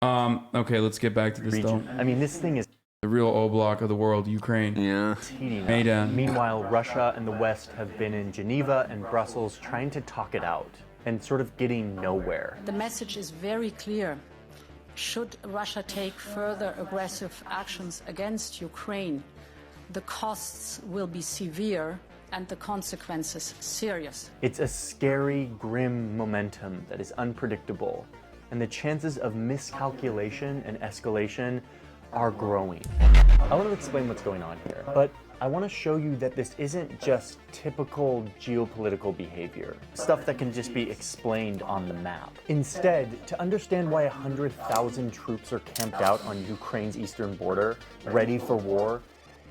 Okay, let's get back to this region. though. I mean, this thing is The real O block of the world, Ukraine. Yeah. heating Hey, up. Dan. Meanwhile, Russia and the West have been in Geneva and Brussels trying to talk it out and sort of getting nowhere. The message is very clear. Should Russia take further aggressive actions against Ukraine, the costs will be severe and the consequences serious. It's a scary, grim momentum that is unpredictable, and the chances of miscalculation and escalation are growing. I want to explain what's going on here, but I want to show you that this isn't just typical geopolitical behavior, stuff that can just be explained on the map. Instead, to understand why 100,000 troops are camped out on Ukraine's eastern border, ready for war,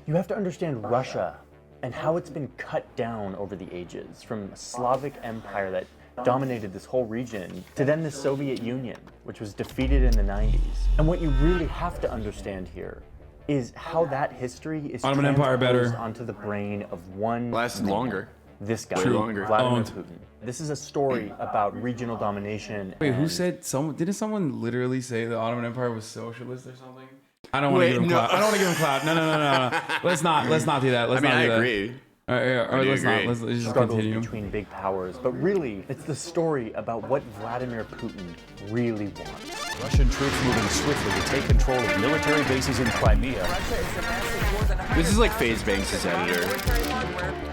you have to understand Russia and how it's been cut down over the ages, from a Slavic empire that dominated this whole region to then the Soviet Union, which was defeated in the 90s. And what you really have to understand here is how that history is Ottoman Empire transposed better. onto the brain of one Lasted man. longer. This guy, True. Longer. Vladimir Owned. Putin. This is a story about regional domination. Wait, who and- said someone? Didn't someone literally say the Ottoman Empire was socialist or something? I don't want to Wait, give him no. clout. I don't want to give him clout. No. Let's not do that. Let's I mean, not I do that. agree. All right, I do let's not. agree. Let's just struggles continue. between big powers, but really, it's the story about what Vladimir Putin really wants. Russian troops moving swiftly to take control of military bases in Crimea. This is like FaZe Banks' editor.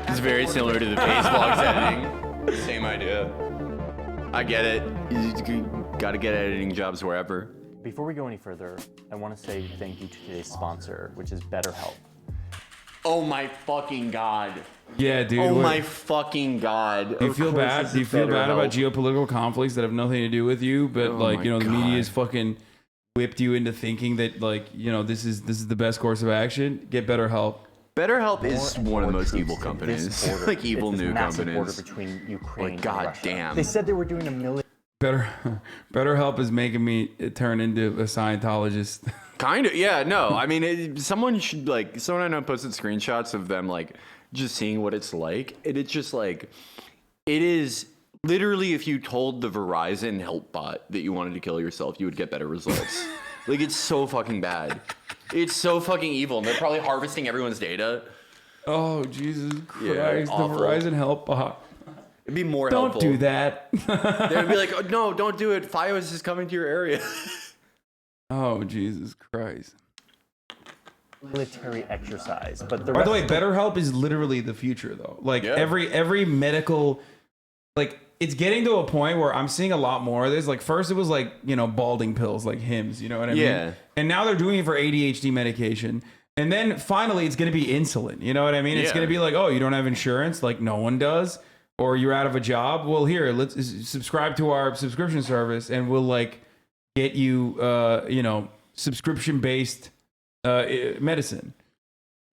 It's very similar to the FaZe Vlogs editing. Same idea. I get it. You gotta get editing jobs wherever. Before we go any further, I want to say thank you to today's sponsor, which is BetterHelp. Oh my fucking god. Yeah, dude. Oh what- my fucking god. Do you feel course bad? this Do you is feel bad about BetterHelp. geopolitical conflicts that have nothing to do with you, but Oh like my you know the media God. is fucking whipped you into thinking that like you know this is the best course of action? Get better help. BetterHelp is More and one of the more most troops evil in companies. this border. Like evil It's this new massive companies. border between Ukraine Like, God and Russia. damn. They said they were doing a million. Better help is making me turn into a Scientologist. Kind of, yeah. No, I mean, someone should like. Someone I know posted screenshots of them like just seeing what it's like, and it's just like it is literally. If you told the Verizon help bot that you wanted to kill yourself, you would get better results. Like it's so fucking bad. It's so fucking evil, and they're probably harvesting everyone's data. Oh Jesus Christ! Yeah, the awful. Verizon help bot. It'd be more Don't helpful. do that. They'd be like, oh, no, don't do it. FiOS is coming to your area. Oh Jesus Christ! military exercise. But the By the rest way, BetterHelp is literally the future, though. Like Yeah. every medical, like it's getting to a point where I'm seeing a lot more of this. Like first it was like you know balding pills, like Hims. You know what I Yeah. mean? And now they're doing it for ADHD medication. And then finally it's going to be insulin. You know what I mean? It's Yeah. going to be like, oh, you don't have insurance, like no one does, or you're out of a job. Well, here, let's subscribe to our subscription service, and we'll like get you, you know, subscription based medicine,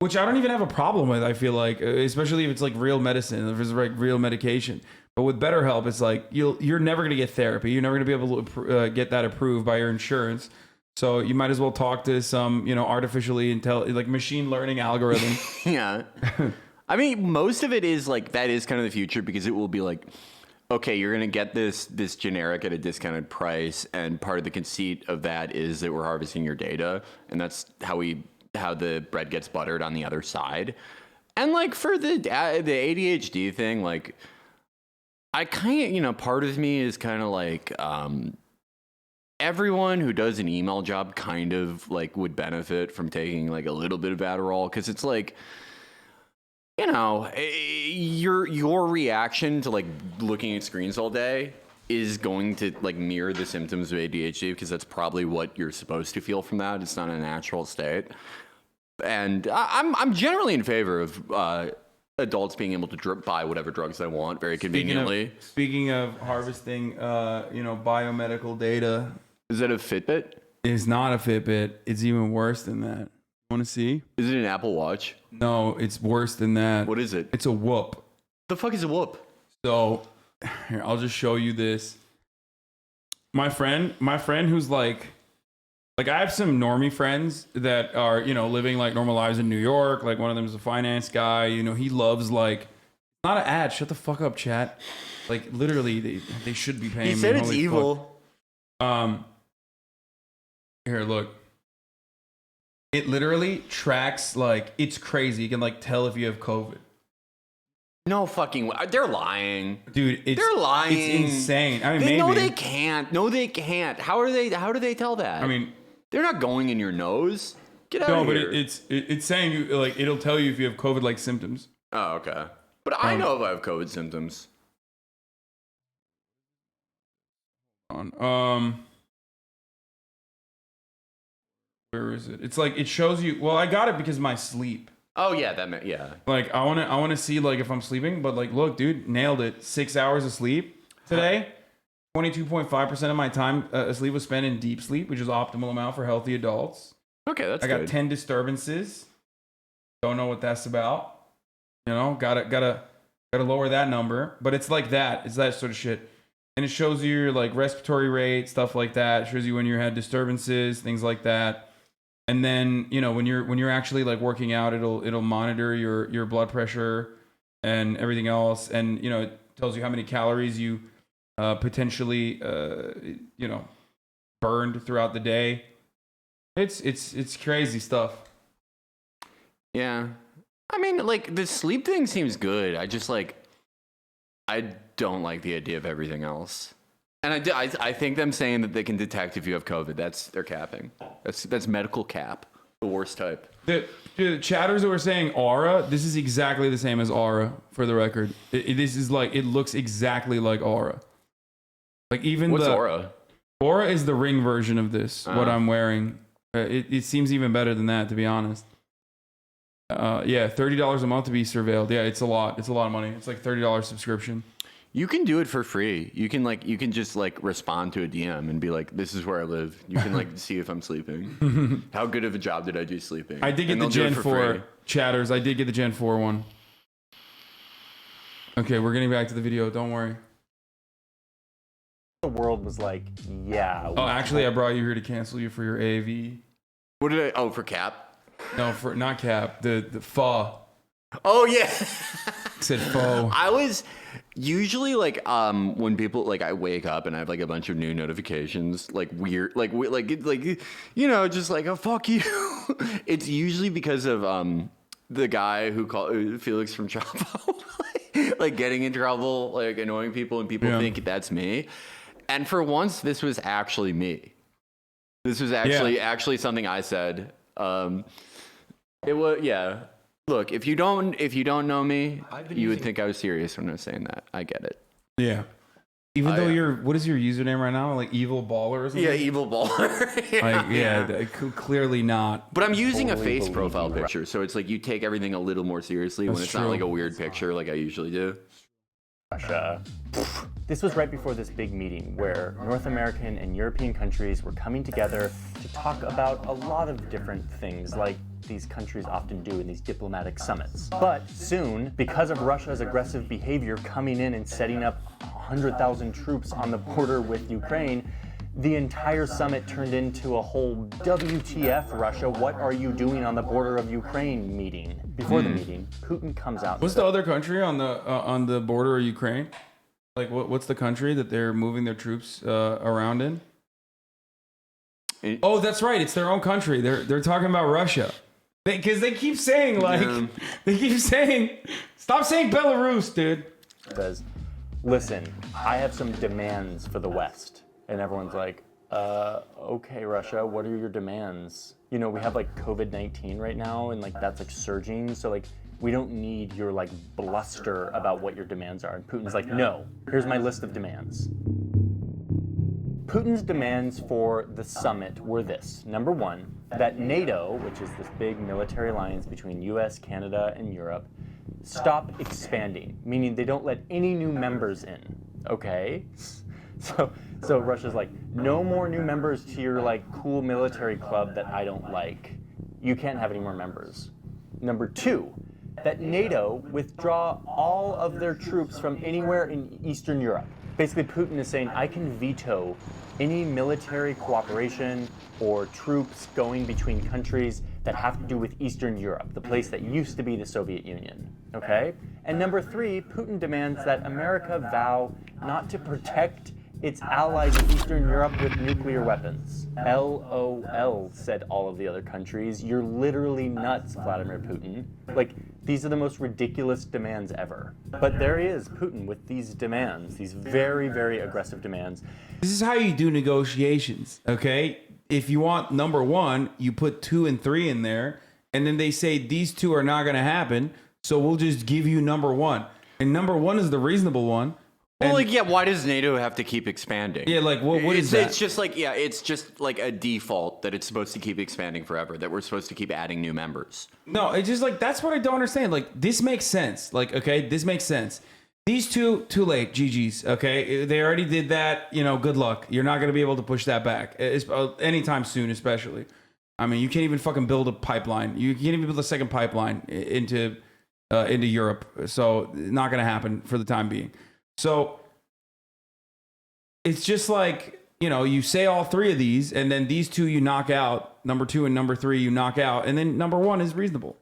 which I don't even have a problem with. I feel like, especially if it's like real medicine, if it's like real medication. But with BetterHelp, it's like you're never gonna get therapy. You're never gonna be able to get that approved by your insurance. So you might as well talk to some, you know, artificially like machine learning algorithm. Yeah. I mean, most of it is like that is kind of the future because it will be like, okay, you're gonna get this generic at a discounted price, and part of the conceit of that is that we're harvesting your data, and that's how the bread gets buttered on the other side. And like for the ADHD thing, like I kind of, you know, part of me is kind of like everyone who does an email job kind of like would benefit from taking like a little bit of Adderall, because it's like, you know, your reaction to like looking at screens all day is going to like mirror the symptoms of ADHD, because that's probably what you're supposed to feel from that. It's not a natural state. And I'm generally in favor of adults being able to buy whatever drugs they want very conveniently. Speaking of harvesting, you know, biomedical data, Is that a Fitbit? is not a Fitbit. It's even worse than that. Want to see? Is it an Apple Watch? No, it's worse than that. What is it? It's a Whoop. The fuck is a Whoop? So here, I'll just show you this. My friend who's like I have some normie friends that are, you know, living like normal lives in New York. Like one of them is a finance guy. You know, he loves like, not an ad. Shut the fuck up, chat. Like literally, they should be paying me. He said it's Holy evil. fuck. Here, look. It literally tracks, like, it's crazy. You can, like, tell if you have COVID. No fucking way. They're lying. Dude, They're lying. It's insane. I mean, maybe. No, they can't. No, they can't. How do they tell that? I mean, they're not going in your nose. Get out no, of but here. it's saying, you like, it'll tell you if you have COVID-like symptoms. Oh, okay. But I know if I have COVID symptoms. Where is it? It's like, it shows you, well, I got it because of my sleep. Oh yeah, yeah. Like, I want to see, like, if I'm sleeping, but, like, look, dude, nailed it. 6 hours of sleep today. 22.5% of my time asleep was spent in deep sleep, which is optimal amount for healthy adults. Okay, that's I got good. 10 disturbances. Don't know what that's about. You know, gotta lower that number. But it's like that. It's that sort of shit. And it shows you your, like, respiratory rate, stuff like that. It shows you when you had disturbances, things like that. And then, you know, when you're actually, like, working out, it'll monitor your blood pressure and everything else. And, you know, it tells you how many calories you potentially you know, burned throughout the day. It's crazy stuff. Yeah. I mean, like, the sleep thing seems good. I just, like, I don't like the idea of everything else. And I think them saying that they can detect if you have COVID, they're capping. That's medical cap, the worst type. The chatters that were saying Aura, this is exactly the same as Aura, for the record. This is like, it looks exactly like Aura. Like, even What's Aura? Aura is the ring version of this, what I'm wearing. It seems even better than that, to be honest. Yeah, $30 a month to be surveilled. Yeah, it's a lot. It's a lot of money. It's like $30 subscription. You can do it for free. You can just, like, respond to a DM and be like, "This is where I live." You can, like, see if I'm sleeping. How good of a job did I do sleeping? I did get the Gen 4 chatters. I did get the Gen 4 one. Okay, we're getting back to the video. Don't worry. The world was like, yeah. Oh, actually, I brought you here to cancel you for your AV. What did I? Oh, for Cap. No, for not Cap. The FA. Oh yeah. Said faux. I was usually, like, when people, like, I wake up and I have, like, a bunch of new notifications, like, weird, like you know, just like, oh, fuck you. It's usually because of the guy who called Felix from Chapo, like, getting in trouble, like, annoying people, and people think that's me. And for once, this was actually me. This was actually something I said. It was, yeah. Look, if you don't know me, you would think I was serious when I was saying that. I get it. Yeah. Even though what is your username right now? Like Evil Baller or something? Yeah, Evil Baller. Like, clearly not. But I'm using a face profile picture, so it's like you take everything a little more seriously when it's not like a weird picture like I usually do. Russia. This was right before this big meeting where North American and European countries were coming together to talk about a lot of different things, like these countries often do in these diplomatic summits. But soon, because of Russia's aggressive behavior coming in and setting up 100,000 troops on the border with Ukraine, the entire summit turned into a whole WTF Russia, what are you doing on the border of Ukraine meeting. Before the meeting, Putin comes out. What's the other country on the border of Ukraine? Like, what's the country that they're moving their troops around in? Oh, that's right. It's their own country. They're talking about Russia. Because they keep saying, like, they keep saying, stop saying Belarus, dude. Says, listen, I have some demands for the West. And everyone's like, okay, Russia, what are your demands? You know, we have, like, COVID-19 right now, and, like, that's, like, surging. So, like, we don't need your, like, bluster about what your demands are. And Putin's like, no, here's my list of demands. Putin's demands for the summit were this. Number one, that NATO, which is this big military alliance between US, Canada, and Europe, stop expanding, meaning they don't let any new members in, okay? So Russia's like, no more new members to your, like, cool military club that I don't like. You can't have any more members. Number two, that NATO withdraw all of their troops from anywhere in Eastern Europe. Basically, Putin is saying, I can veto any military cooperation or troops going between countries that have to do with Eastern Europe, the place that used to be the Soviet Union, okay? And number three, Putin demands that America vow not to protect its allies in Eastern Europe with nuclear weapons. LOL, said all of the other countries. You're literally nuts, Vladimir Putin. Like, these are the most ridiculous demands ever. But there he is, Putin, with these demands, these very, very aggressive demands. This is how you do negotiations, okay? If you want number 1, you put 2 and 3 in there, and then they say these 2 are not going to happen, so we'll just give you number 1. And number 1 is the reasonable one. Well, And- like, yeah, why does NATO have to keep expanding? Yeah, like, what is that? It's just like, yeah, it's just like a default that it's supposed to keep expanding forever, that we're supposed to keep adding new members. No, it's just like, that's what I don't understand. Like, this makes sense. Like, okay, this makes sense. These 2, too late, GG's, okay? They already did that, good luck. You're not going to be able to push that back anytime soon, especially. I mean, you can't even fucking build a pipeline. You can't even build a second pipeline into Europe. So, not going to happen for the time being. So, it's just like, you say all 3 of these, and then these 2 you knock out. Number 2 and number 3 you knock out, and then number 1 is reasonable.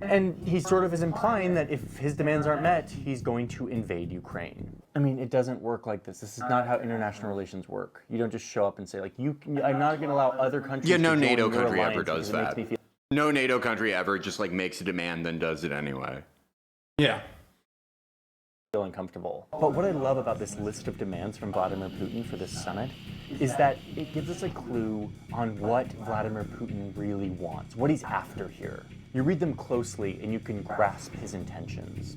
And he sort of is implying that if his demands aren't met, he's going to invade Ukraine. I mean, it doesn't work like this. This is not how international relations work. You don't just show up and say, like, I'm not going to allow other countries Yeah, no to join NATO your country alliance ever does because it makes that. me feel No NATO country ever just like makes a demand, then does it anyway. Yeah. uncomfortable. But what I love about this list of demands from Vladimir Putin for this summit is that it gives us a clue on what Vladimir Putin really wants, what he's after here. You read them closely and you can grasp his intentions.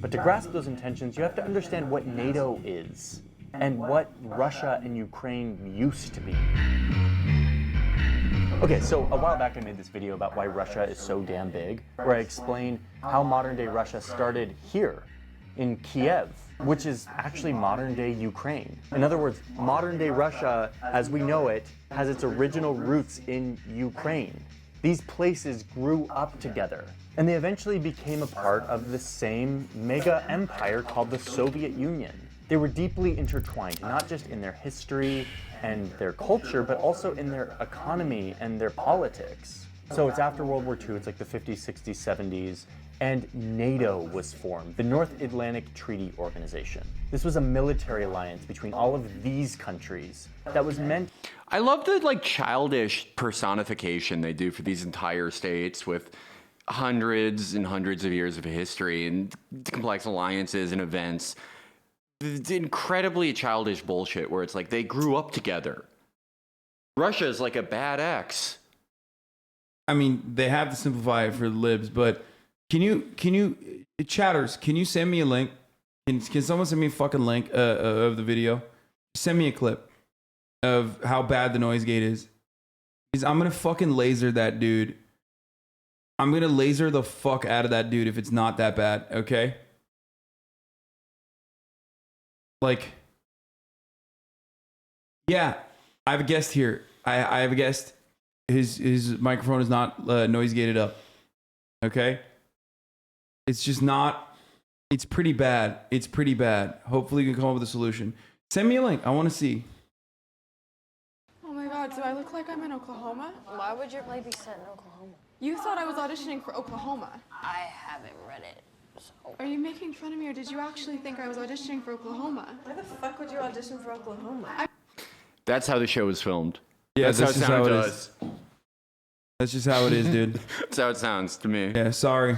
But to grasp those intentions, you have to understand what NATO is and what Russia and Ukraine used to be. Okay, so a while back I made this video about why Russia is so damn big, where I explain how modern-day Russia started here, in Kiev, which is actually modern-day Ukraine. In other words, modern-day Russia, as we know it, has its original roots in Ukraine. These places grew up together, and they eventually became a part of the same mega empire called the Soviet Union. They were deeply intertwined, not just in their history and their culture, but also in their economy and their politics. So it's after World War II, it's like the 50s, 60s, 70s, and NATO was formed, the North Atlantic Treaty Organization. This was a military alliance between all of these countries that was meant... I love the like childish personification they do for these entire states with hundreds and hundreds of years of history and complex alliances and events. It's incredibly childish bullshit where it's like they grew up together. Russia is like a bad ex. I mean, they have to simplify it for the libs, but can you, chatters, can you send me a link? Can someone send me a fucking link of the video? Send me a clip of how bad the noise gate is. Because I'm going to fucking laser that dude. I'm going to laser the fuck out of that dude if it's not that bad, okay? Like, yeah, I have a guest here. I have a guest. His microphone is not noise gated up, okay? It's just not, it's pretty bad. It's pretty bad. Hopefully you can come up with a solution. Send me a link. I want to see. Oh my god, do I look like I'm in Oklahoma? Why would your play be set in Oklahoma? You thought I was auditioning for Oklahoma. I haven't read it, so... Are you making fun of me, or did you actually think I was auditioning for Oklahoma? Why the fuck would you audition for Oklahoma? That's how the show is filmed. Yeah, that's how just sound how it does. is. That's just how it is, dude. That's how it sounds to me. Yeah, sorry.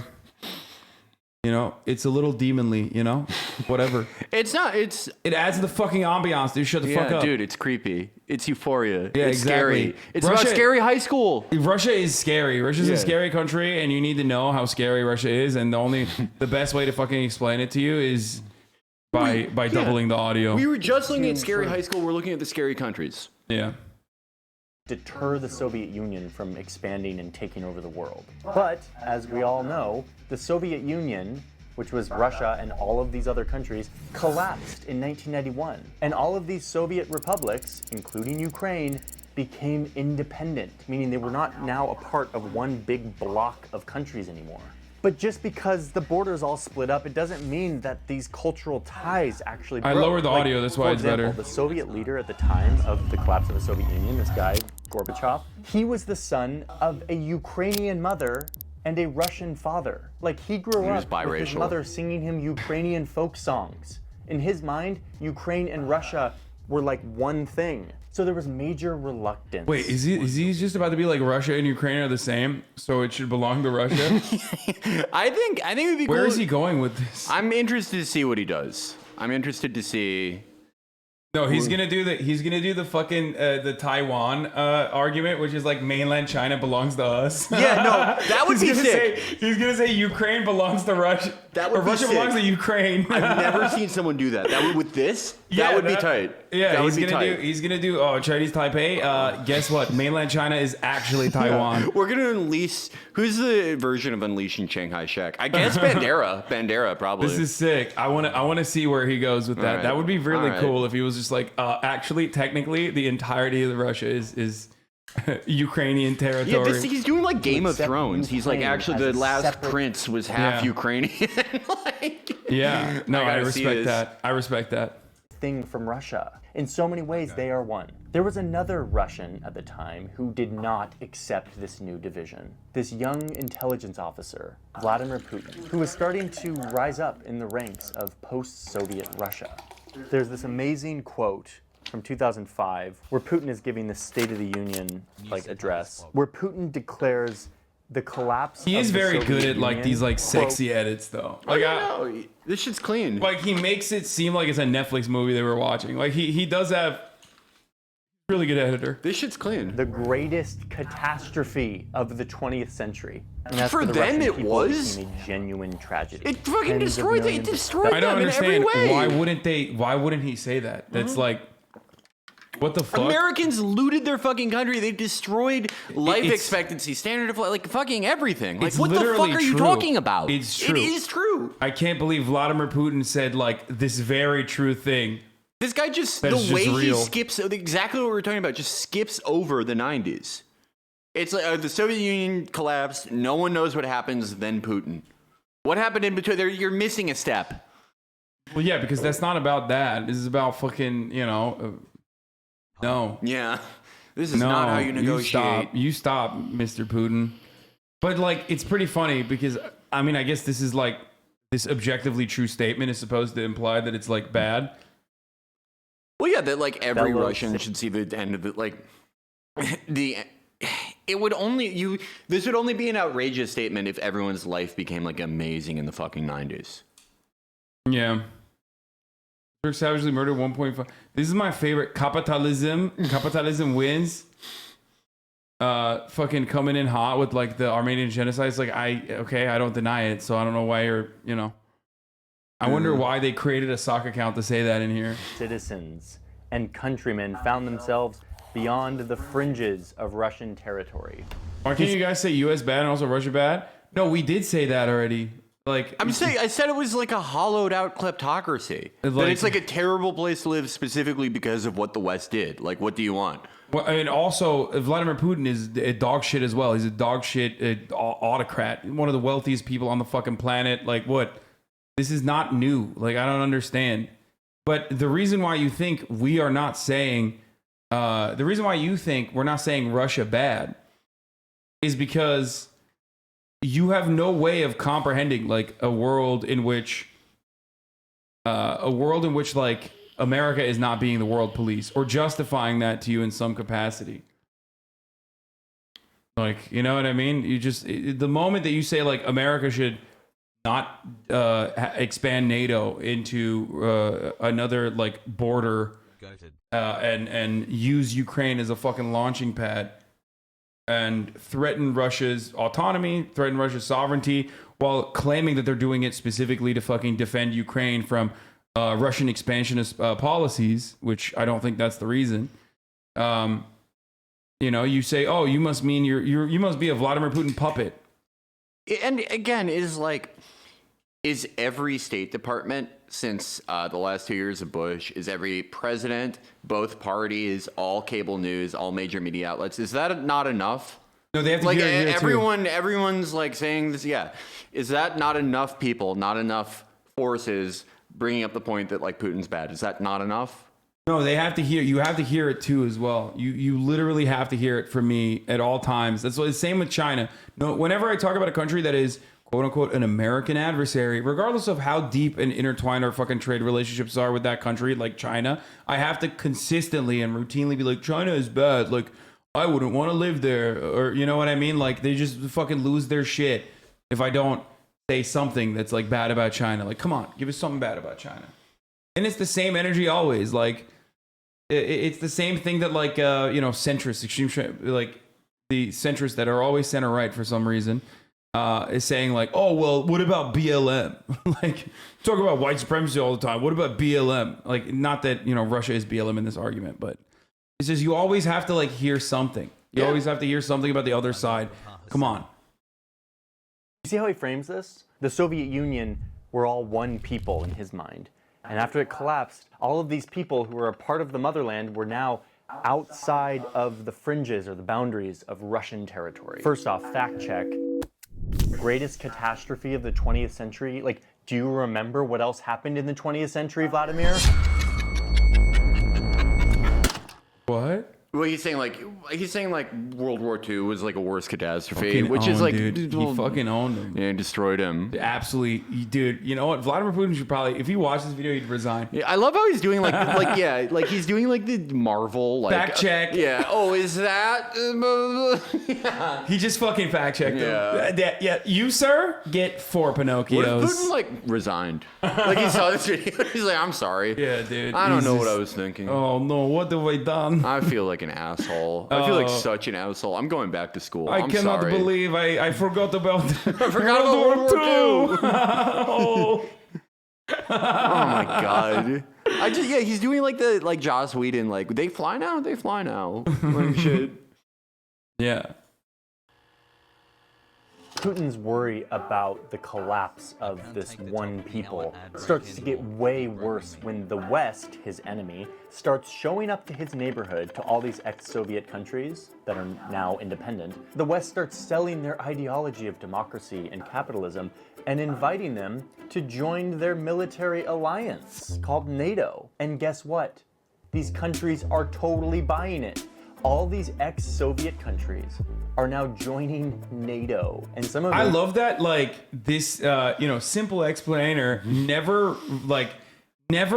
You know, it's a little demonly, you know? Whatever. It's not, it's... It adds to the fucking ambiance, dude. Shut the fuck up. dude, it's creepy. It's euphoria. Yeah, it's exactly. scary. It's Russia- about scary high school. Russia is scary. Russia's a Yeah. scary country, and you need to know how scary Russia is. And the best way to fucking explain it to you is by doubling the audio. We were just looking at scary high school. We're looking at the scary countries. Yeah. deter the Soviet Union from expanding and taking over the world. But, as we all know, the Soviet Union, which was Russia and all of these other countries, collapsed in 1991. And all of these Soviet republics, including Ukraine, became independent, meaning they were not now a part of one big block of countries anymore. But just because the borders all split up, it doesn't mean that these cultural ties actually broke. I lowered the audio, that's why for it's example, better. The Soviet leader at the time of the collapse of the Soviet Union, this guy, Gorbachev, he was the son of a Ukrainian mother and a Russian father. Like, he grew was up with his biracial. mother singing him Ukrainian folk songs. In his mind, Ukraine and Russia were like one thing. So there was major reluctance. Wait, is he just about to be like Russia and Ukraine are the same, so it should belong to Russia? I think it'd be cool. Where is he going with this? I'm interested to see what he does. I'm interested to see. No, he's gonna do the fucking the Taiwan argument, which is like mainland China belongs to us. Yeah, no, that would be sick. He's gonna say Ukraine belongs to Russia. That would or be Russia sick. belongs to Ukraine. I've never seen someone do that. That would with this. That would be tight. Yeah, that would he's be gonna tight. he's gonna do. Oh, Chinese Taipei. Guess what? Mainland China is actually Taiwan. We're gonna unleash. Who's the version of unleashing Shanghai Shek? I guess Bandera. Bandera probably. This is sick. I want to see where he goes with that. right. That would be really All right. cool if he was just like, actually, technically, the entirety of Russia is Ukrainian territory. Yeah, he's doing like Game of Accept Thrones. He's like, Ukraine actually, as the a last separate- prince was half Yeah. Ukrainian. Like, Yeah, no, I gotta see respect this. that. I respect that. thing from Russia. In so many ways, they are one. There was another Russian at the time who did not accept this new division. This young intelligence officer, Vladimir Putin, who was starting to rise up in the ranks of post-Soviet Russia. There's this amazing quote from 2005 where Putin is giving the State of the Union address, where Putin declares the collapse He of is the very Soviet good at like Union, these like quote, sexy edits though. I Like don't know. This shit's clean. like he makes it seem like it's a Netflix movie they were watching. Like he does have really good editor. This shit's clean. the greatest catastrophe of the 20th century. And as For the them, Russian it people, was. became a genuine tragedy. It fucking Tens of destroyed. It millions of destroyed I don't them in every understand way. why wouldn't he say that? That's like what the fuck? Americans looted their fucking country. They destroyed life It's- expectancy, standard of life, like fucking everything. Like, It's what the fuck literally are you true. talking about? It's true. It is true. I can't believe Vladimir Putin said like this very true thing. This guy just, That the is just way he real. skips, exactly what we were talking about, just skips over the 90s. It's like the Soviet Union collapsed. No one knows what happens, then Putin. What happened in between there? You're missing a step. Well, yeah, because that's not about that. This is about fucking, no. Yeah. This is No, not how you negotiate. You stop, Mr. Putin. But like, it's pretty funny because I mean, I guess this is like this objectively true statement is supposed to imply that it's like bad. Well, yeah, that like every Fellow Russian ci- should see the end of it. Like it would only this would only be an outrageous statement if everyone's life became like amazing in the fucking 90s. Yeah. Turk savagely murdered 1.5. This is my favorite. Capitalism. Capitalism wins. Fucking coming in hot with like the Armenian genocide. It's like I don't deny it, so I don't know why you're, I wonder why they created a sock account to say that in here. Citizens and countrymen found themselves beyond the fringes of Russian territory. Why can't you guys say US bad and also Russia bad? No, we did say that already. Like I'm saying, I said it was like a hollowed out kleptocracy. That Like- it's like a terrible place to live specifically because of what the West did. Like, what do you want? well, and also Vladimir Putin is a dog shit as well. He's a dog shit autocrat, one of the wealthiest people on the fucking planet. Like what? This is not new. Like I don't understand. But the reason why you think we are not saying, the reason why you think we're not saying Russia bad, is because you have no way of comprehending like a world in which like America is not being the world police or justifying that to you in some capacity. Like, you know what I mean? You just, the moment that you say like America should not expand NATO into another like border and use Ukraine as a fucking launching pad and threaten Russia's autonomy, threaten Russia's sovereignty, while claiming that they're doing it specifically to fucking defend Ukraine from Russian expansionist policies, which I don't think that's the reason. You say, oh, you must mean you must be a Vladimir Putin puppet. And again, is every State Department since the last 2 years of Bush, is every president, both parties, all cable news, all major media outlets, is that not enough? No, they have to Like hear it here too. everyone's like saying this. Yeah, is that not enough people, not enough forces bringing up the point that like Putin's bad? Is that not enough? No, they have to hear. You have to hear it too as well. You literally have to hear it from me at all times. That's what. Same with China. No, whenever I talk about a country that is quote unquote an American adversary, regardless of how deep and intertwined our fucking trade relationships are with that country, like China, I have to consistently and routinely be like, China is bad. Like, I wouldn't want to live there. Or, you know what I mean? Like, they just fucking lose their shit if I don't say something that's like bad about China. Like, come on, give us something bad about China. And it's the same energy always. Like, it's the same thing that like, centrists, extreme, like the centrists that are always center right for some reason. Is saying like, oh, well, what about BLM? Like, talk about white supremacy all the time. What about BLM? Like, not that, Russia is BLM in this argument, but it's just you always have to like hear something. You always have to hear something about the other side. Come on. You see how he frames this? The Soviet Union were all one people in his mind. And after it collapsed, all of these people who were a part of the motherland were now outside of the fringes or the boundaries of Russian territory. First off, fact check. Greatest catastrophe of the 20th century? Like, do you remember what else happened in the 20th century, Vladimir? What? Well, he's saying like World War II was like a worse catastrophe, Fucking which is owned, like dude. He fucking owned him. Yeah, destroyed him. Absolutely, dude. You know what? Vladimir Putin should probably, if he watched this video, he'd resign. Yeah, I love how he's doing like he's doing like the Marvel like Fact check. Yeah. Oh, is that? Yeah. He just fucking fact checked Yeah. him. Yeah. You, sir, get 4 What if Pinocchios. Putin like resigned? Like he saw this video, he's like, I'm sorry. Yeah, dude. I don't he's know what just- I was thinking. Oh no, what have I done? I feel like an asshole. I feel like such an asshole. I'm going back to school. I I'm cannot sorry. believe I forgot about I forgot about World War II. Oh. Oh my god. He's doing like the Joss Whedon, like they fly now. Like shit. Yeah. Putin's worry about the collapse of this one people starts to get way worse when the West, his enemy, starts showing up to his neighborhood, to all these ex-Soviet countries that are now independent. The West starts selling their ideology of democracy and capitalism and inviting them to join their military alliance called NATO. And guess what? These countries are totally buying it. All these ex-Soviet countries are now joining NATO, and some of them. I love that, like, this, simple explainer never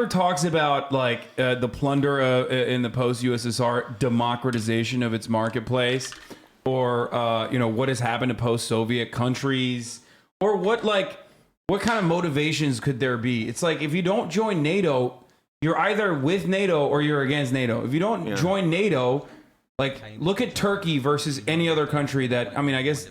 talks about, like, the plunder in the post-USSR democratization of its marketplace, or, what has happened to post-Soviet countries, or what kind of motivations could there be? It's like, if you don't join NATO, you're either with NATO or you're against NATO. If you don't join NATO... Like, look at Turkey versus any other country that, I mean, I guess,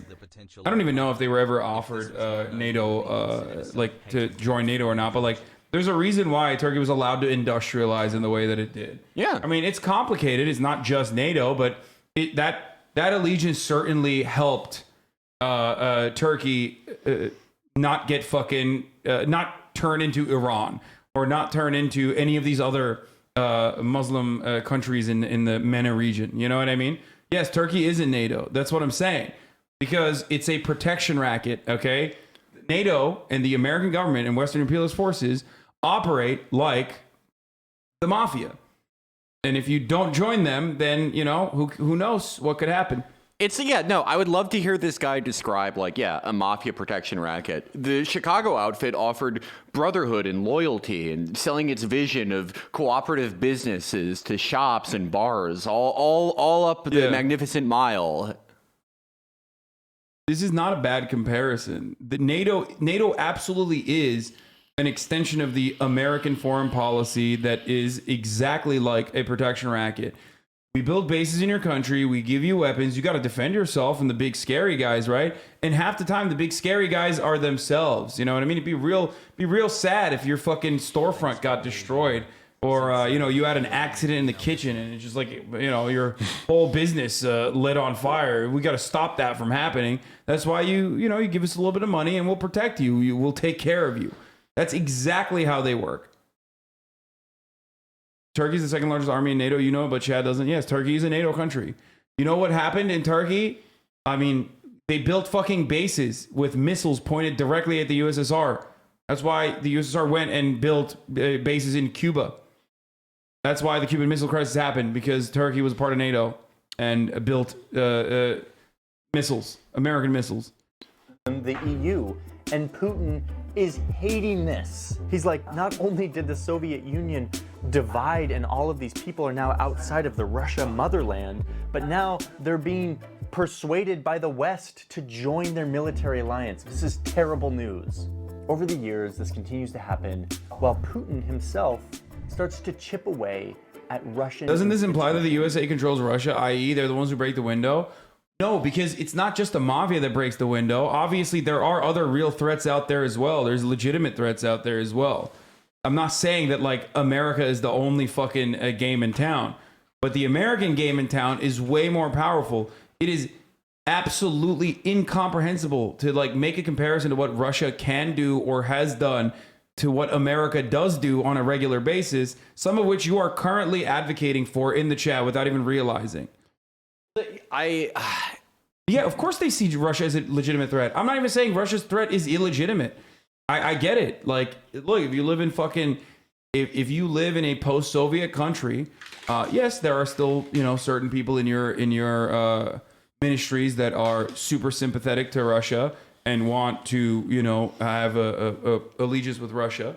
I don't even know if they were ever offered NATO, to join NATO or not, but, like, there's a reason why Turkey was allowed to industrialize in the way that it did. Yeah. I mean, it's complicated. It's not just NATO, but that allegiance certainly helped Turkey not get not turn into Iran or not turn into any of these other Muslim countries in the MENA region. You know what I mean? Yes, Turkey is in NATO. That's what I'm saying. Because it's a protection racket, okay? NATO and the American government and Western imperialist forces operate like the mafia. And if you don't join them, then, who knows what could happen. I would love to hear this guy describe, a mafia protection racket. The Chicago outfit offered brotherhood and loyalty and selling its vision of cooperative businesses to shops and bars, all up the Magnificent Mile. This is not a bad comparison. The NATO absolutely is an extension of the American foreign policy that is exactly like a protection racket. We build bases in your country. We give you weapons. You got to defend yourself from the big scary guys, right? And half the time, the big scary guys are themselves. You know what I mean? It'd be real sad if your fucking storefront got destroyed, or you had an accident in the kitchen and it's just like your whole business lit on fire. We got to stop that from happening. That's why you give us a little bit of money and we'll protect you. We'll take care of you. That's exactly how they work. Turkey's the second largest army in NATO, but Chad doesn't. Yes, Turkey is a NATO country. You know what happened in Turkey? I mean, they built fucking bases with missiles pointed directly at the USSR. That's why the USSR went and built bases in Cuba. That's why the Cuban Missile Crisis happened, because Turkey was a part of NATO and built missiles, American missiles. the EU. And Putin is hating this. He's like, not only did the Soviet Union divide and all of these people are now outside of the Russia motherland, but now they're being persuaded by the West to join their military alliance. This is terrible news. Over the years, this continues to happen while Putin himself starts to chip away at Russian. Doesn't this imply that the USA controls Russia, i.e. they're the ones who break the window? No, because it's not just the mafia that breaks the window. Obviously, there are other real threats out there as well. There's legitimate threats out there as well. I'm not saying that like America is the only fucking game in town, but the American game in town is way more powerful. It is absolutely incomprehensible to like make a comparison to what Russia can do or has done to what America does do on a regular basis, some of which you are currently advocating for in the chat without even realizing. Yeah, of course they see Russia as a legitimate threat. I'm not even saying Russia's threat is illegitimate. I get it. Like, look, if you live in fucking, if you live in a post-Soviet country, yes, there are still, you know, certain people in your ministries that are super sympathetic to Russia and want to, you know, have a allegiance with Russia.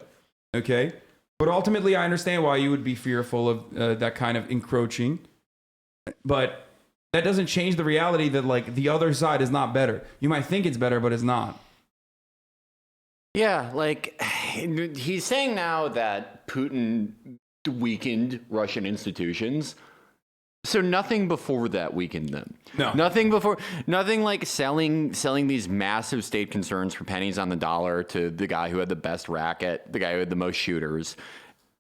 Okay, but ultimately, I understand why you would be fearful of that kind of encroaching, but that doesn't change the reality that like the other side is not better. You might think it's better, but it's not. Yeah, like he's saying now that Putin weakened Russian institutions. So nothing before that weakened them. No. Nothing before, nothing like selling these massive state concerns for pennies on the dollar to the guy who had the best racket, the guy who had the most shooters.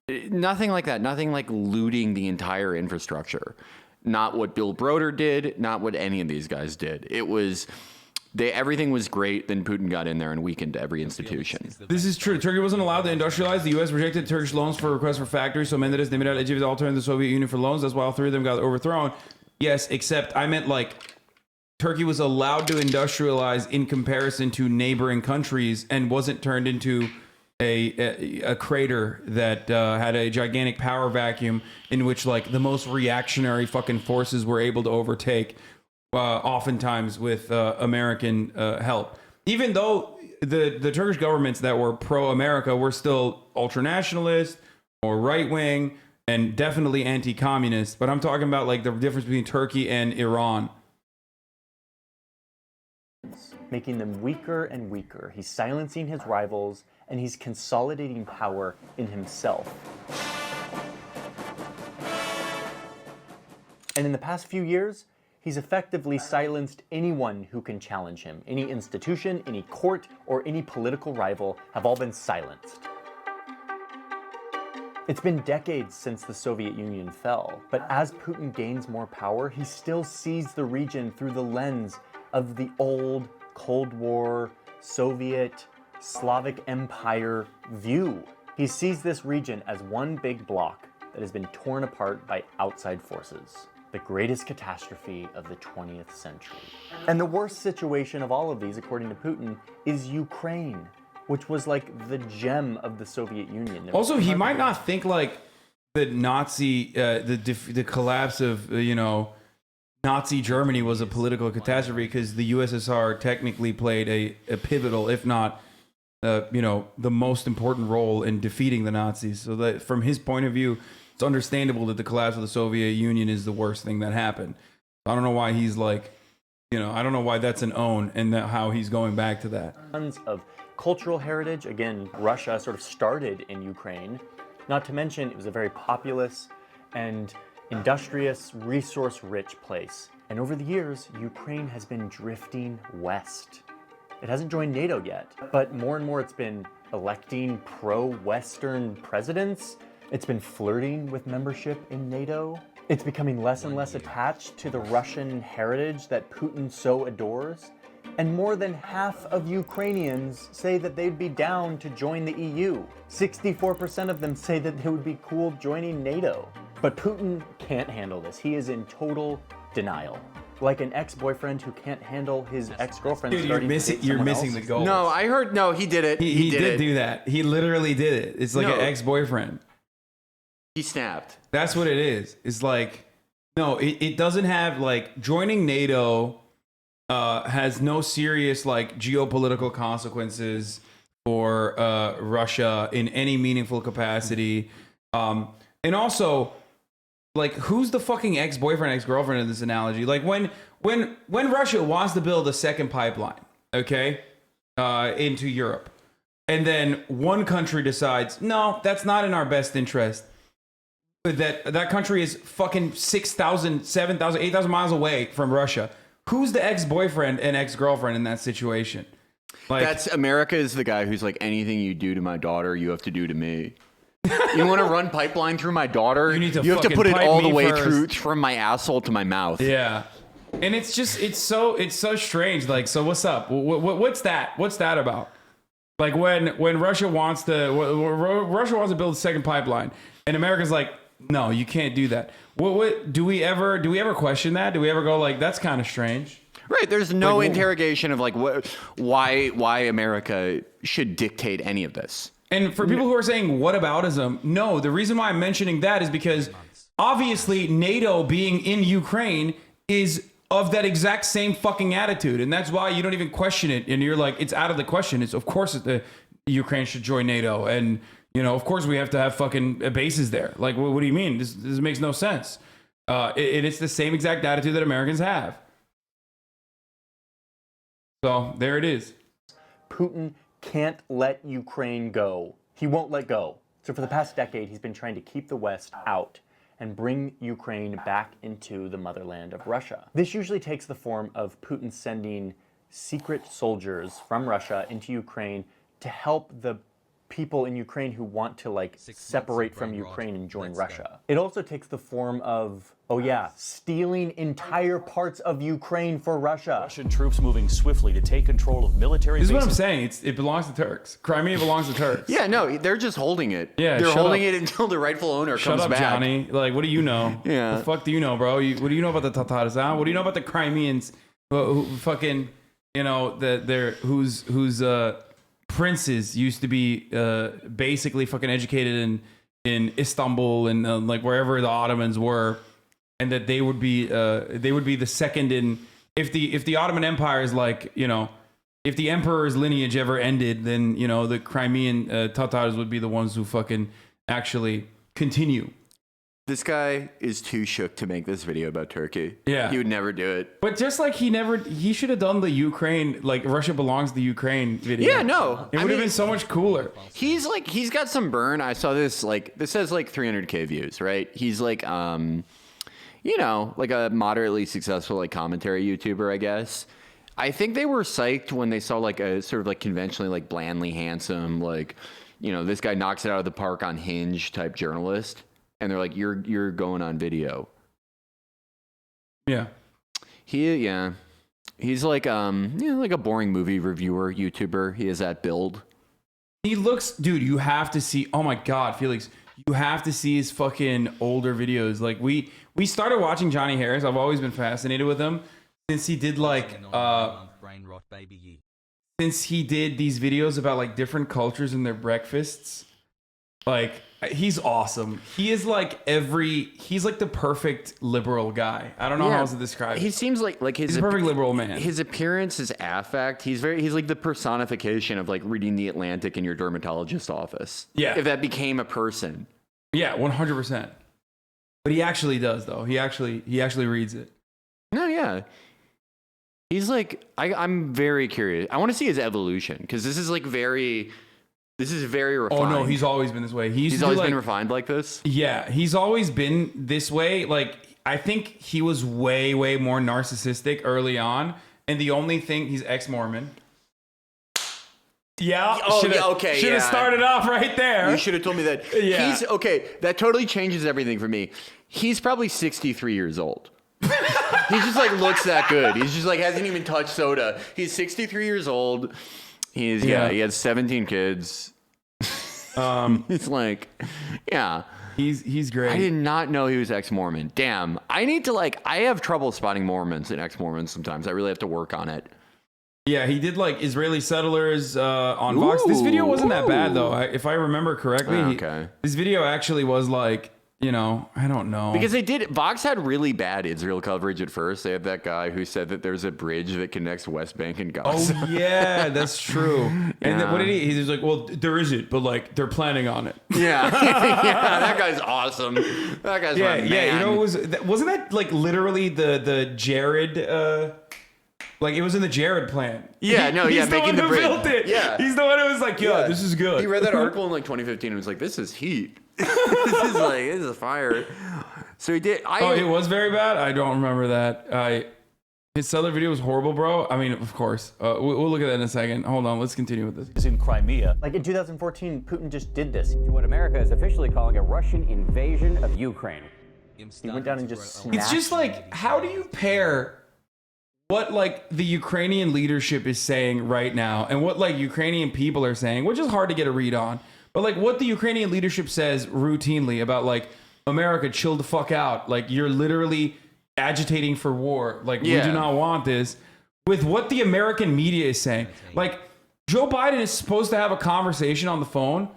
Nothing like that. Nothing like looting the entire infrastructure. Not what Bill Broder did, not what any of these guys did. It was everything was great, then Putin got in there and weakened every institution. This is true. Turkey wasn't allowed to industrialize. The U.S. rejected Turkish loans for requests for factories, so Menderes limited Egypt all turned to the Soviet Union for loans. That's why all three of them got overthrown. Yes, except I meant like Turkey was allowed to industrialize in comparison to neighboring countries and wasn't turned into a crater that had a gigantic power vacuum in which like the most reactionary fucking forces were able to overtake. Oftentimes with American help. Even though the Turkish governments that were pro-America were still ultra-nationalist or right-wing and definitely anti-communist. But I'm talking about like the difference between Turkey and Iran. Making them weaker and weaker. He's silencing his rivals and he's consolidating power in himself. And in the past few years, he's effectively silenced anyone who can challenge him. Any institution, any court, or any political rival have all been silenced. It's been decades since the Soviet Union fell, but as Putin gains more power, he still sees the region through the lens of the old Cold War, Soviet, Slavic Empire view. He sees this region as one big block that has been torn apart by outside forces. The greatest catastrophe of the 20th century. And the worst situation of all of these, according to Putin, is Ukraine, which was like the gem of the Soviet Union. Also, he might not think like the Nazi, the collapse of, Nazi Germany was a political catastrophe because the USSR technically played a pivotal, if not, the most important role in defeating the Nazis. So that from his point of view, it's understandable that the collapse of the Soviet Union is the worst thing that happened. I don't know why he's like, I don't know why that's an own and how he's going back to that. Tons of cultural heritage. Again, Russia sort of started in Ukraine. Not to mention, it was a very populous and industrious, resource-rich place. And over the years, Ukraine has been drifting west. It hasn't joined NATO yet, but more and more it's been electing pro-Western presidents. It's been flirting with membership in NATO. It's becoming less and less attached to the Russian heritage that Putin so adores. And more than half of Ukrainians say that they'd be down to join the EU. 64% of them say that they would be cool joining NATO. But Putin can't handle this. He is in total denial. Like an ex-boyfriend who can't handle his ex-girlfriend. Dude, you're missing the goal. No, I heard, no, he did it. He did do that. He literally did it. It's like an ex-boyfriend. He snapped. That's what it is. It's like, no, it doesn't have like joining NATO has no serious like geopolitical consequences for Russia in any meaningful capacity. And also, like, who's the fucking ex-boyfriend, ex-girlfriend in this analogy? Like, when Russia wants to build a second pipeline, okay, into Europe, and then one country decides, no, that's not in our best interest. That country is fucking 6,000, 7,000, 8,000 miles away from Russia. Who's the ex-boyfriend and ex-girlfriend in that situation? Like, That's America is the guy who's like, anything you do to my daughter, you have to do to me. You want to run pipeline through my daughter? You have to put it pipe all the me way first. through from my asshole to my mouth. yeah. And it's so strange. Like, so what's up? What's that? What's that about? Like when Russia wants to build a second pipeline, and America's like, no, you can't do that. What do we ever question that? Do we ever go like, that's kind of strange? Right. There's no Like, interrogation of like why America should dictate any of this. And for people who are saying whataboutism, no, the reason why I'm mentioning that is because obviously NATO being in Ukraine is of that exact same fucking attitude. And that's why you don't even question it. And you're like, it's out of the question. It's of course the Ukraine should join NATO. And, you know, of course we have to have fucking bases there. Like, what do you mean? This makes no sense. It's the same exact attitude that Americans have. So there it is. Putin can't let Ukraine go. He won't let go. So for the past decade, he's been trying to keep the West out and bring Ukraine back into the motherland of Russia. This usually takes the form of Putin sending secret soldiers from Russia into Ukraine to help the people in Ukraine who want to like separate from Ukraine and join Russia. It also takes the form of, stealing entire parts of Ukraine for Russia. Russian troops moving swiftly to take control of military This is bases. what I'm saying. It belongs to Turks. Crimea belongs to Turks. Yeah, no, they're just holding it. Yeah, they're shut holding up. it until the rightful owner Shut comes up, back. Johnny. Like, what do you know? Yeah. The fuck do you know, bro? What do you know about the Tatars? Huh? What do you know about the Crimeans? Who fucking, you know, whose princes used to be basically fucking educated in Istanbul and like wherever the Ottomans were, and that they would be the second in if the Ottoman Empire is like, you know, if the emperor's lineage ever ended, then, you know, the Crimean Tatars would be the ones who fucking actually continue. This guy is too shook to make this video about Turkey. Yeah. He would never do it. But just like he should have done the Ukraine, like Russia belongs to Ukraine video. Yeah, no. It would have been so much cooler. He's got some burn. I saw this, like, this has like 300K views, right? He's like, you know, like a moderately successful like commentary YouTuber, I guess. I think they were psyched when they saw like a sort of like conventionally like blandly handsome, like, you know, this guy knocks it out of the park on Hinge type journalist. And they're like, you're going on video. Yeah. He's like like a boring movie reviewer YouTuber. He has that build. He looks, dude, you have to see, oh my God, Felix, you have to see his fucking older videos. Like we started watching Johnny Harris. I've always been fascinated with him since he did like, since he did these videos about like different cultures and their breakfasts. Like, he's awesome. He is like he's like the perfect liberal guy. I don't know how else to describe it. He seems like He's a perfect liberal man. His appearance, his affect, he's like the personification of like reading The Atlantic in your dermatologist's office. Yeah. If that became a person. Yeah, 100%. But he actually does, though. He actually reads it. No, yeah. He's like, I'm very curious. I want to see his evolution because this is very refined. Oh no, he's always been this way. He's always been refined like this. Yeah, he's always been this way. Like, I think he was way, way more narcissistic early on, and the only thing, he's ex-Mormon. Yeah. Okay. Should have started off right there. You should have told me that. Yeah. He's okay. That totally changes everything for me. He's probably 63 years old. He just like looks that good. He's just like hasn't even touched soda. He's 63 years old. He has 17 kids. He's like, yeah. He's great. I did not know he was ex-Mormon. Damn. I need to I have trouble spotting Mormons and ex-Mormons sometimes. I really have to work on it. Yeah, he did like Israeli settlers on Vox. This video wasn't that bad though. If I remember correctly, okay. This video actually was like you know, I don't know. Because Vox had really bad Israel coverage at first. They had that guy who said that there's a bridge that connects West Bank and Gaza. Oh yeah, that's true. And then what did he was like, well, there isn't, but like they're planning on it. Yeah. Yeah, that guy's awesome. That guy's my man. Yeah, you know, wasn't that like literally the Jared like it was in the Jared plan. Yeah, He's making the who bridge. built it. Yeah. He's the one who was like, yo, this is good. He read that article in like 2015 and was like, this is heat. This is fire. So he did. It was very bad. I don't remember that. His Southern video was horrible, bro. I mean, of course. We'll look at that in a second. Hold on, let's continue with this. Is in Crimea. Like in 2014, Putin just did this. To what America is officially calling a Russian invasion of Ukraine. He went down and just It's smashed just like, how do you pair what like the Ukrainian leadership is saying right now and what like Ukrainian people are saying, which is hard to get a read on, but like what the Ukrainian leadership says routinely about like America, chill the fuck out. Like you're literally agitating for war. Like we do not want this. With what the American media is saying, like Joe Biden is supposed to have a conversation on the phone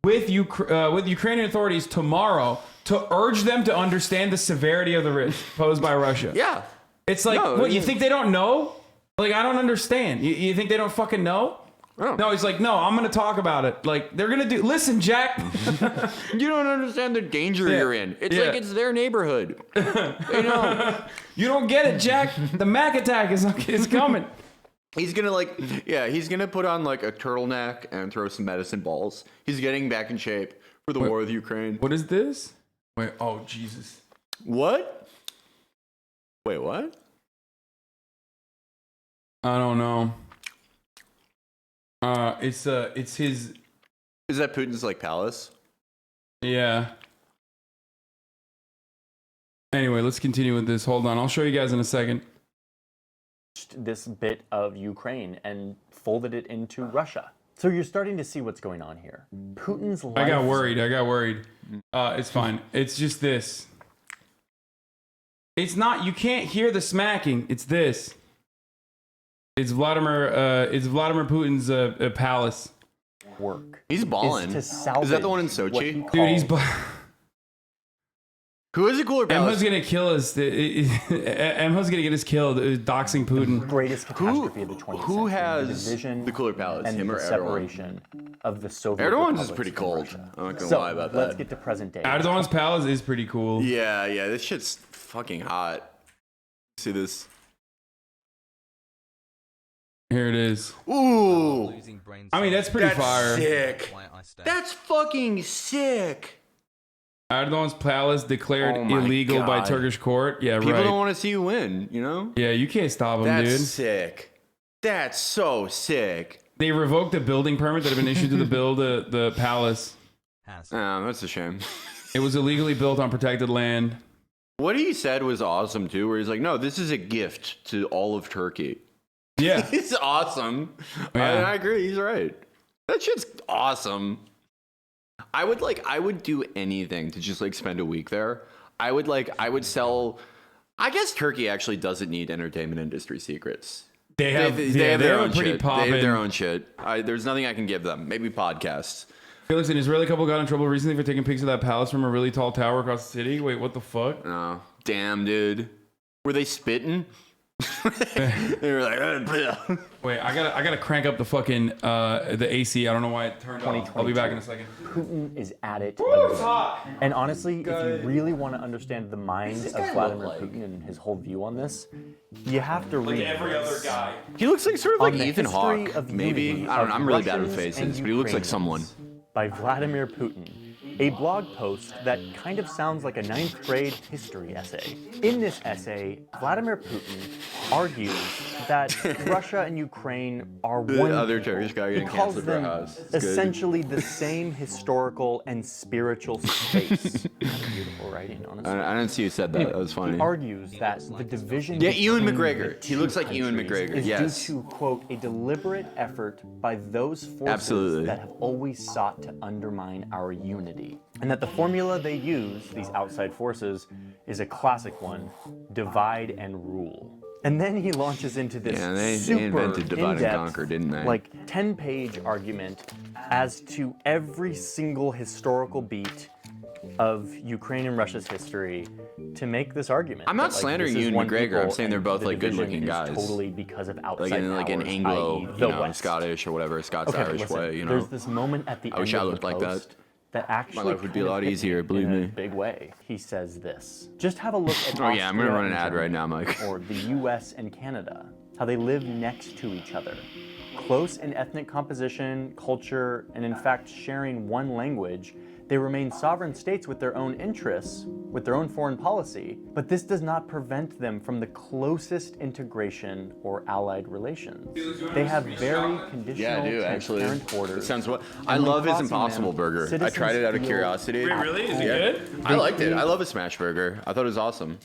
with Ukrainian authorities tomorrow to urge them to understand the severity of the risk posed by Russia. Yeah. It's like, what, you think they don't know? Like, I don't understand. You think they don't fucking know? Oh. No, he's like, no, I'm going to talk about it. Like, they're going to do, listen, Jack. You don't understand the danger you're in. It's like it's their neighborhood. They know. You don't get it, Jack. The Mac attack is coming. He's gonna put on like a turtleneck and throw some medicine balls. He's getting back in shape for the war with Ukraine. What is this? Wait, oh, Jesus. What? Wait, what? I don't know. It's his. Is that Putin's like palace? Yeah. Anyway, let's continue with this. Hold on, I'll show you guys in a second. this bit of Ukraine and folded it into Russia. So you're starting to see what's going on here. Putin's life... I got worried. It's fine. It's just this. It's not, you can't hear the smacking. It's this. It's Vladimir Putin's palace. Work. He's balling. Is that the one in Sochi? Dude, he's Who is a cooler palace? Emma's gonna kill us. Emma's gonna get us killed. Doxing Putin. Greatest catastrophe of the 20th century. Who has the division the cooler palace? and Him or the Erdogan? Separation of the Soviet Erdogan's is republics pretty from cold. Russia. I'm not gonna So, lie about that. let's get to present day. Erdogan's palace is pretty cool. Yeah, this shit's fucking hot. See this? Here it is. Ooh, I mean, that's pretty fire. sick. That's fucking sick. Erdogan's palace declared Oh my illegal by God. Turkish court. Yeah, People right. don't want to see you win, you know? Yeah, you can't stop them, That's dude. sick. That's so sick. They revoked the building permit that had been issued to build the palace. Oh, that's a shame. It was illegally built on protected land. What he said was awesome too, where he's like, no, this is a gift to all of Turkey. Yeah. It's awesome. Yeah. I agree. He's right. That shit's awesome. I would do anything to just like spend a week there. I would sell. I guess Turkey actually doesn't need entertainment industry secrets. They have their own pretty shit. poppin'. They have their own shit. There's nothing I can give them. Maybe podcasts. Felix, an Israeli couple got in trouble recently for taking pics of that palace from a really tall tower across the city. Wait, what the fuck? Oh, damn, dude. Were they spitting? They were like, Wait, I gotta crank up the fucking the AC. I don't know why it turned off. I'll be back in a second. Putin is at it. Woo, it's hot. And honestly, if you really want to understand the mind of Vladimir Putin and his whole view on this, you have to read Every other guy. he looks like sort of On like the Ethan History Hawke. of Maybe. Unity I don't know. of I'm really bad with Russians faces, and but he looks like someone. Ukrainians by Vladimir Putin. A blog post that kind of sounds like a 9th grade history essay. In this essay, Vladimir Putin argues that Russia and Ukraine are The one other people. Turkish guy He getting calls canceled for a them house. It's good. essentially the same historical and spiritual space. Kind of beautiful writing, honestly. I didn't see you said that. That was funny. He argues that the division Yeah, Ewan between McGregor. the He looks two like Ewan countries McGregor, is yes. due to, quote, a deliberate effort by those forces Absolutely. that have always sought to undermine our unity. And that the formula they use, these outside forces, is a classic one: divide and rule. And then he launches into this Yeah, they super invented divide and in-depth, conquer, didn't they? like 10-page argument as to every single historical beat of Ukraine and Russia's history to make this argument. I'm not that, like, slandering this is you and one McGregor. I'm people saying they're and both the like good-looking division is guys. Totally because of outside Like an powers, Anglo, i.e. the West. Scottish or whatever, Scots Okay, Irish listen, way. You know, there's this moment at the I end wish I of the looked like that. post that actually life would be a kind of lot hit easier, me believe in a me. big way. He says this: just have a look at Oh yeah, I'm gonna Austria run an and ad right Germany, now, Mike. or the U.S. and Canada, how they live next to each other, close in ethnic composition, culture, and in fact sharing one language. They remain sovereign states with their own interests, with their own foreign policy, but this does not prevent them from the closest integration or allied relations. They have very conditional, transparent borders. It sounds what I and when love his crossing Impossible them, Burger. I tried it out of citizens curiosity. Wait, really? Is it Yeah. good? I liked it. I love a smash burger. I thought it was awesome.